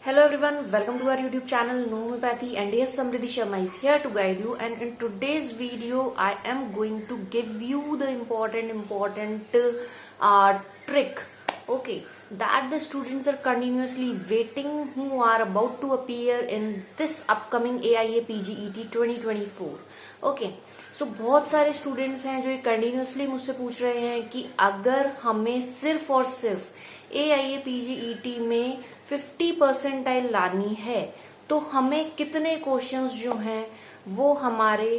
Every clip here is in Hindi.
Hello everyone, welcome to our YouTube channel No Homeopathy, and yes, Samriddhi Sharma is here to guide you. And in today's video I am going to give you the important trick, okay, that the students are continuously waiting who are about to appear in this upcoming AIA PGET 2024. Okay so बहुत सारे स्टूडेंट्स हैं जो ये कंटिन्यूसली मुझसे पूछ रहे हैं कि अगर हमें सिर्फ और सिर्फ AIA PGET में 50 परसेंटाइल लानी है तो हमें कितने क्वेश्चंस जो हैं वो हमारे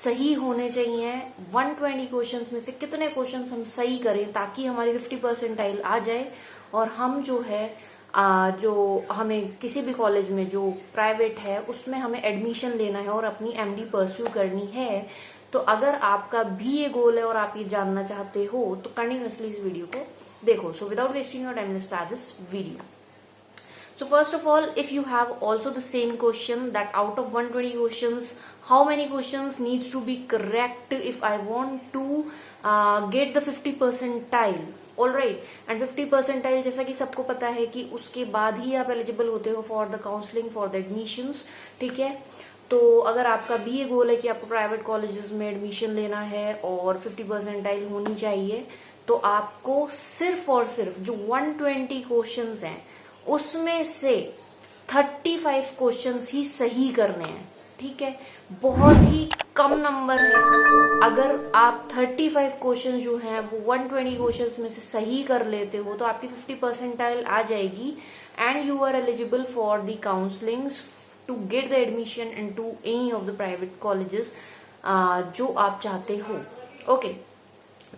सही होने चाहिए। 120 क्वेश्चंस में से कितने क्वेश्चंस हम सही करें ताकि हमारी 50 परसेंटाइल आ जाए और हम जो है जो हमें किसी भी कॉलेज में जो प्राइवेट है उसमें हमें एडमिशन लेना है और अपनी MD परस्यू करनी है। तो अगर आपका भी ये गोल है और आप ये जानना चाहते हो तो कंटिन्यूसली इस वीडियो को देखो। So without wasting your time let's start this video. So first of all, if you have also the same question that out of 120 questions, how many questions needs to be correct if I want to get the 50 percentile, alright, and 50 percentile जैसा कि सबको पता है कि उसके बाद ही आप एलिजिबल होते हो for the counselling for the admissions, ठीक है। तो अगर आपका भी ये गोल है कि आपको प्राइवेट कॉलेजेस में एडमिशन लेना है और 50 परसेंटाइल होनी चाहिए तो आपको सिर्फ और सिर्फ जो 120 क्वेश्चंस हैं उसमें से 35 क्वेश्चंस ही सही करने हैं, ठीक है। बहुत ही कम नंबर है। अगर आप 35 क्वेश्चन जो हैं वो 120 क्वेश्चंस में से सही कर लेते हो तो आपकी 50 परसेंटाइल आ जाएगी and you are eligible for the counsellings to get the admission into any of the private colleges जो आप चाहते हो, ओके।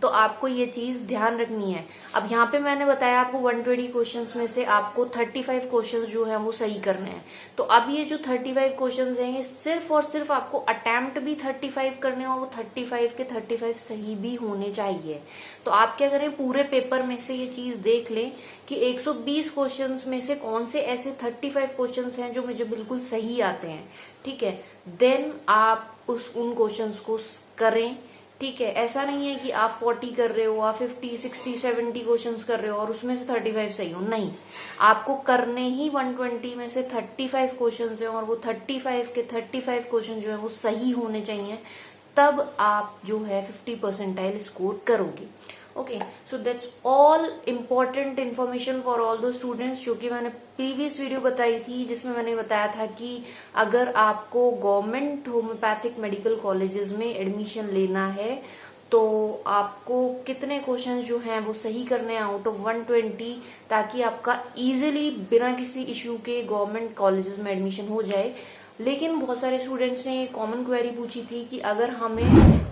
तो आपको ये चीज ध्यान रखनी है। अब यहाँ पे मैंने बताया आपको 120 क्वेश्चंस में से आपको 35 क्वेश्चंस जो है वो सही करने हैं। तो अब ये जो 35 क्वेश्चंस हैं ये सिर्फ और सिर्फ आपको अटेम्प्ट भी 35 करने और वो 35 के 35 सही भी होने चाहिए। तो आप क्या करें, पूरे पेपर में से ये चीज देख लें कि 120 क्वेश्चंस में से कौन से ऐसे 35 क्वेश्चंस हैं जो मुझे बिल्कुल सही आते हैं, ठीक है। देन आप उन क्वेश्चंस को करें, ठीक है। ऐसा नहीं है कि आप 40 कर रहे हो, आप 50, 60, 70 क्वेश्चंस कर रहे हो और उसमें से 35 सही हो, नहीं। आपको करने ही 120 में से 35 क्वेश्चंस हैं और वो 35 के 35 क्वेश्चन जो है वो सही होने चाहिए, तब आप जो है 50 परसेंटाइल स्कोर करोगे, okay. So that's all important information for all दो स्टूडेंट्स जो कि मैंने प्रीवियस वीडियो बताई थी जिसमें मैंने बताया था कि अगर आपको गवर्नमेंट होम्योपैथिक मेडिकल कॉलेजेस में एडमिशन लेना है तो आपको कितने क्वेश्चन जो हैं वो सही करने हैं आउट ऑफ 120 ताकि आपका इजीली बिना किसी इश्यू के गवर्नमेंट कॉलेजेस में एडमिशन हो जाए। लेकिन बहुत सारे स्टूडेंट्स ने कॉमन क्वेरी पूछी थी कि अगर हमें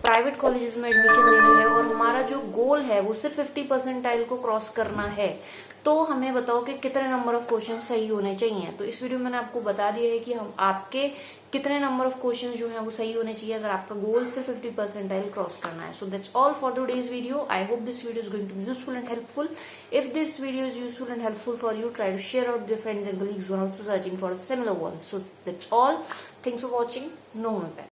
प्राइवेट कॉलेजेस में एडमिशन लेना है और हमारा जो गोल है वो सिर्फ 50 परसेंटाइल को क्रॉस करना है तो हमें बताओ कि कितने नंबर ऑफ क्वेश्चन सही होने चाहिए। तो इस वीडियो में मैंने आपको बता दिया है कि हम आपके कितने नंबर ऑफ क्वेश्चन जो हैं वो सही होने चाहिए अगर आपका गोल सिर्फ 50 परसेंटाइल क्रॉस करना है। So that's all for today's video. I hope this video is going to be useful and helpful. If this video is useful and helpful for you, try to share out with your friends and colleagues who are also searching for similar ones. So that's all. Thanks for watching. No Homeopathy.